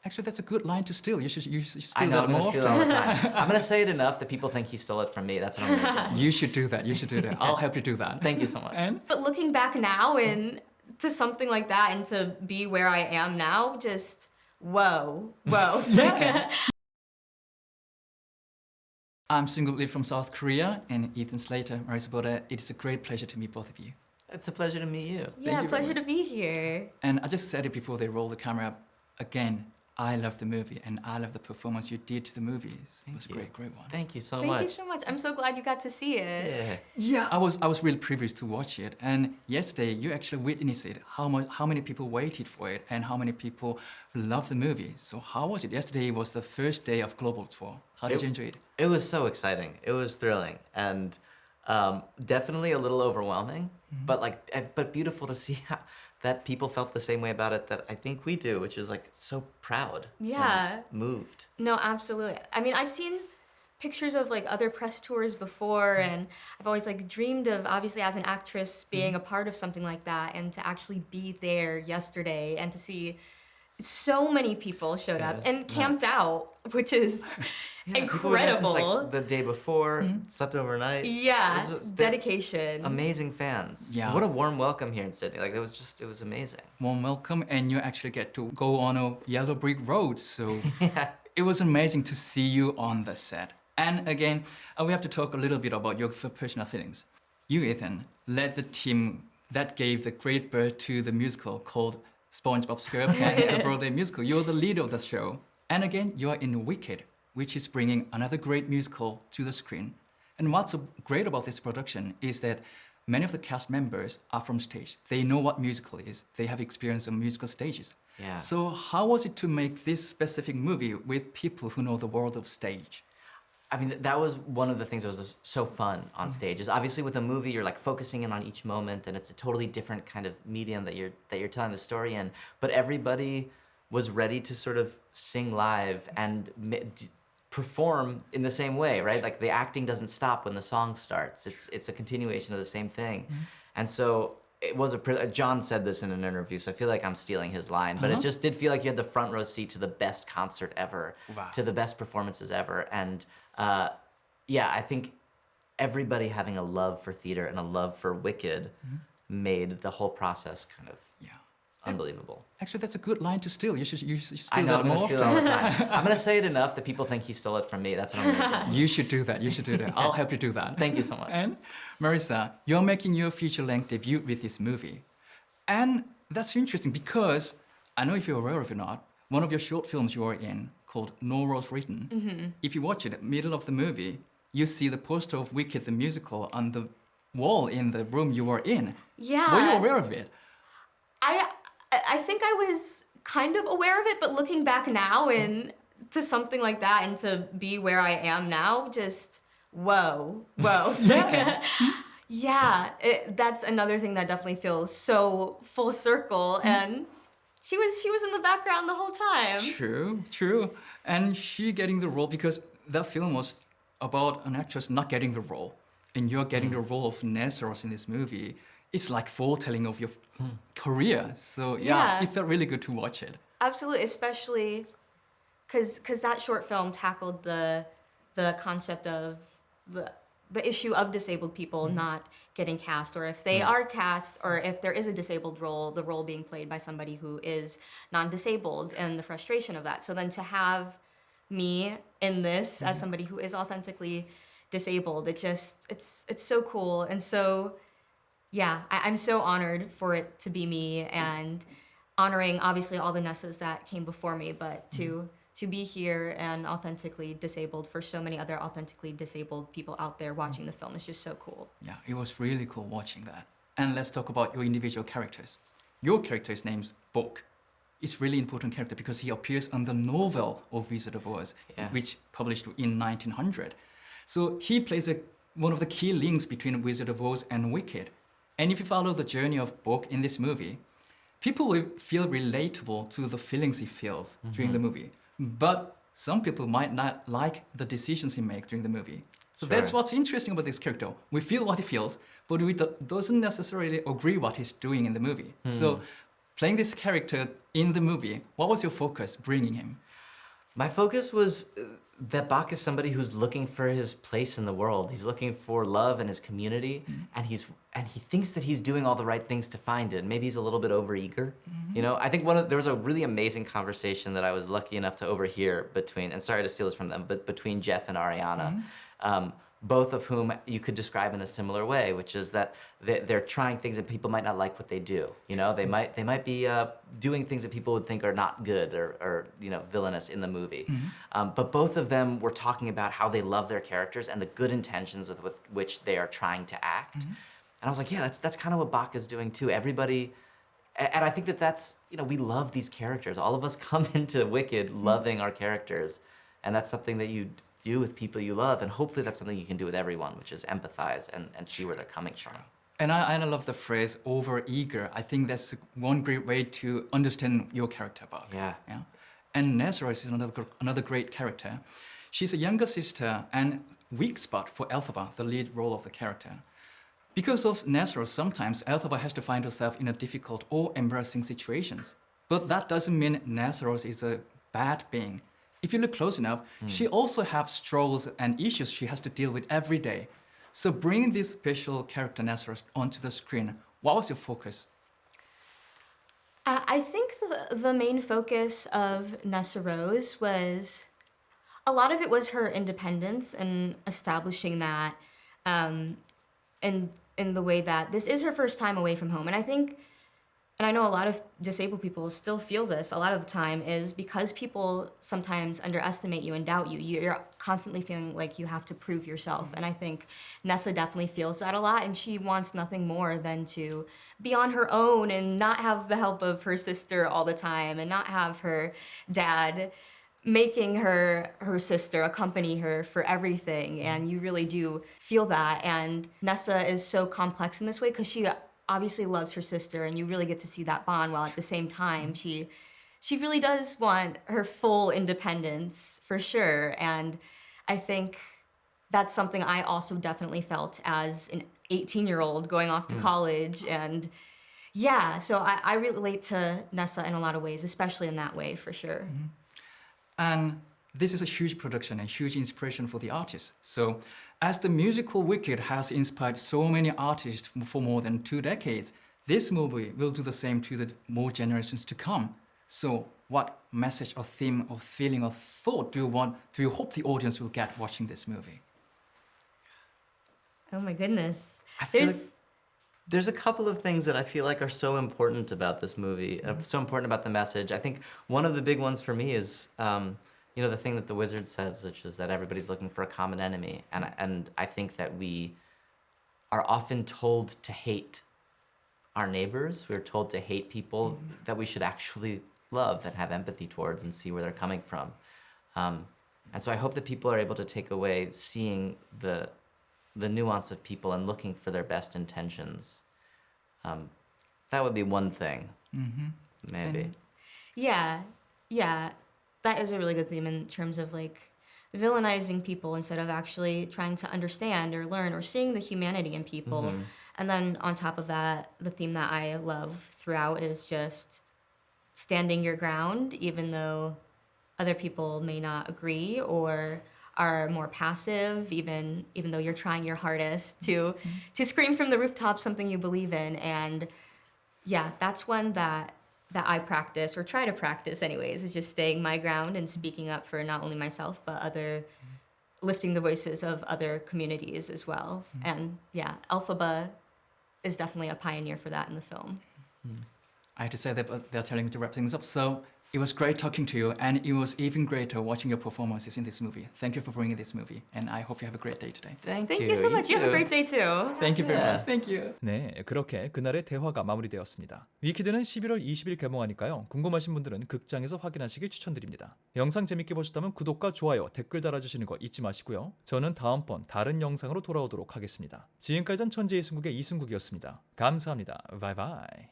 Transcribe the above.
Actually, that's a good line to steal. You should steal I know, that I'm more gonna steal it often. all the time. I'm gonna say it enough that people think he stole it from me. That's what I'm gonna do. You should do that. You should do that. I'll help you do that. Thank you so much. And But looking back now and to something like that and to be where I am now, just whoa. yeah. I'm Singuk from South Korea, and Ethan Slater, Marissa. It is a great pleasure to meet both of you. It's a pleasure to meet you. Yeah, you very pleasure much. to be here. And I just said it before they roll the camera up. Again, I love the movie, and I love the performance you did to the movies. It was a Thank you. great one. Thank you so Thank much. you so much. I'm so glad you got to see it. Yeah. Yeah, I was really privileged to watch it. And yesterday, you actually witnessed it. How many people waited for it, and how many people loved the movie. So how was it? Yesterday was the first day of global tour. How did you enjoy it? It was so exciting. It was thrilling and definitely a little overwhelming, but beautiful to see that people felt the same way about it that I think we do, which is like so proud. Yeah. And moved. No, absolutely. I mean, I've seen pictures of like other press tours before, and I've always like dreamed of, obviously as an actress, being a part of something like that, and to actually be there yesterday and to see so many people showed up Yes, and camped out, which is People were there since, incredible. like, the day before, slept overnight. Yeah, They're dedication. Amazing fans. Yeah. What a warm welcome here in Sydney. Like it was amazing. Warm welcome, and you actually get to go on a yellow brick road. So Yeah. it was amazing to see you on the set. And again, we have to talk a little bit about your personal feelings. You, Ethan, led the team that gave the great birth to the musical called SpongeBob SquarePants, the Broadway musical. You're the lead of the show. And again, you are in Wicked, which is bringing another great musical to the screen. And what's so great about this production is that many of the cast members are from stage. They know what musical is. They have experience on musical stages. Yeah. So how was it to make this specific movie with people who know the world of stage? I mean, that was one of the things that was so fun on stage. Is obviously with a movie, you're like focusing in on each moment, and it's a totally different kind of medium that you're telling the story in. But everybody was ready to sort of sing live and perform in the same way, right? Like the acting doesn't stop when the song starts. It's a continuation of the same thing, and so. It was John said this in an interview, so I feel like I'm stealing his line, but it just did feel like you had the front row seat to the best concert ever, Wow. to the best performances ever, and yeah, I think everybody having a love for theater and a love for Wicked made the whole process kind of Yeah. unbelievable. Actually, that's a good line to steal. You should I steal know, that I'm more gonna steal it often. all the time. I'm gonna say it enough that people think he stole it from me. That's what I'm gonna do. You should do that. You should do that. I'll help you do that. Thank you so much. And Marissa, you're making your feature-length debut with this movie. And that's interesting because, I know if you're aware of it or not, one of your short films you are in, called No Rose Written, if you watch it, middle of the movie, you see the poster of Wicked the musical on the wall in the room you were in. Yeah. Were you aware of it? I think I was kind of aware of it, but looking back now and to something like that and to be where I am now, just whoa. Yeah. Yeah, that's another thing that definitely feels so full circle, and she was in the background the whole time. True. And she getting the role because that film was about an actress not getting the role, and you're getting the role of Nessa in this movie. It's like foretelling of your career. So yeah, Yeah. it felt really good to watch it. Absolutely, especially because that short film tackled the concept of the issue of disabled people not getting cast, or if they are cast, or if there is a disabled role, the role being played by somebody who is non-disabled, and the frustration of that. So then to have me in this as somebody who is authentically disabled, it's so cool. And so yeah, I'm so honored for it to be me, and honoring obviously all the Nessas that came before me, but to be here and authentically disabled for so many other authentically disabled people out there watching the film is just so cool. Yeah, it was really cool watching that. And let's talk about your individual characters. Your character's name's Book. It's really important character because he appears on the novel of Wizard of Oz, Yeah. which published in 1900. So he plays one of the key links between Wizard of Oz and Wicked. And if you follow the journey of Book in this movie, people will feel relatable to the feelings he feels during the movie. But some people might not like the decisions he makes during the movie. So that's Sure. what's interesting about this character. We feel what he feels, but we doesn't necessarily agree what he's doing in the movie. So playing this character in the movie, what was your focus bringing him? My focus was that Bach is somebody who's looking for his place in the world. He's looking for love in his community, and he thinks that he's doing all the right things to find it. Maybe he's a little bit overeager. You know, I think there was a really amazing conversation that I was lucky enough to overhear between, and sorry to steal this from them, but between Jeff and Ariana. Both of whom you could describe in a similar way, which is that they're trying things and people might not like what they do. You know, they might be doing things that people would think are not good or you know, villainous in the movie. But both of them were talking about how they love their characters and the good intentions with which they are trying to act. And I was like, yeah, that's kind of what Bach is doing too. Everybody, and I think that's, you know, we love these characters. All of us come into Wicked loving our characters, and that's something that you do with people you love, and hopefully that's something you can do with everyone, which is empathize and see where they're coming from. And I love the phrase over-eager. I think that's one great way to understand your character, Bach. Yeah. And Nessa is another great character. She's a younger sister and weak spot for Elphaba, the lead role of the character. Because of Nessa, sometimes Elphaba has to find herself in a difficult or embarrassing situations. But that doesn't mean Nessa is a bad being. If you look close enough, she also has struggles and issues she has to deal with every day. So bringing this special character Nessa onto the screen, what was your focus? I think the main focus of Nessa Rose was, a lot of it was her independence and establishing that in the way that this is her first time away from home. And I think, and I know a lot of disabled people still feel this a lot of the time, is because people sometimes underestimate you and doubt you, you're constantly feeling like you have to prove yourself. And I think Nessa definitely feels that a lot, and she wants nothing more than to be on her own and not have the help of her sister all the time and not have her dad making her sister accompany her for everything. And you really do feel that. And Nessa is so complex in this way because she obviously loves her sister, and you really get to see that bond, while at the same time she really does want her full independence for sure. And I think that's something I also definitely felt as an 18-year-old going off to college. And yeah, so I relate to Nessa in a lot of ways, especially in that way for sure. And this is a huge production, a huge inspiration for the artist. So as the musical Wicked has inspired so many artists for more than 2 decades, this movie will do the same to the more generations to come. So what message or theme or feeling or thought do you hope the audience will get watching this movie? Oh my goodness. I feel like there's a couple of things that I feel like are so important about this movie, so important about the message. I think one of the big ones for me is, you know, the thing that the wizard says, which is that everybody's looking for a common enemy. And I think that we are often told to hate our neighbors. We're told to hate people that we should actually love and have empathy towards and see where they're coming from. And so I hope that people are able to take away seeing the nuance of people and looking for their best intentions. That would be one thing, maybe. Yeah. That is a really good theme in terms of like villainizing people instead of actually trying to understand or learn or seeing the humanity in people. And then on top of that, the theme that I love throughout is just standing your ground, even though other people may not agree or are more passive, even though you're trying your hardest to scream from the rooftop something you believe in. And yeah, that's one that I practice, or try to practice anyways, is just staying my ground and speaking up for not only myself, but lifting the voices of other communities as well. And yeah, Elphaba is definitely a pioneer for that in the film. I have to say that they're telling me to wrap things up. So it was great talking to you, and it was even greater watching your performances in this movie. Thank you for bringing this movie, and I hope you have a great day today. Thank you so much. You have a great day too. Thank you very Yeah. much. Thank you. 네, 그렇게 그날의 대화가 마무리되었습니다. 위키드는 11월 20일 개봉하니까요. 궁금하신 분들은 극장에서 확인하시길 추천드립니다. 영상 재밌게 보셨다면 구독과 좋아요, 댓글 달아주시는 거 잊지 마시고요. 저는 다음번 다른 영상으로 돌아오도록 하겠습니다. 지금까지 전 천재이승국의 이승국이었습니다. 감사합니다. 바이바이.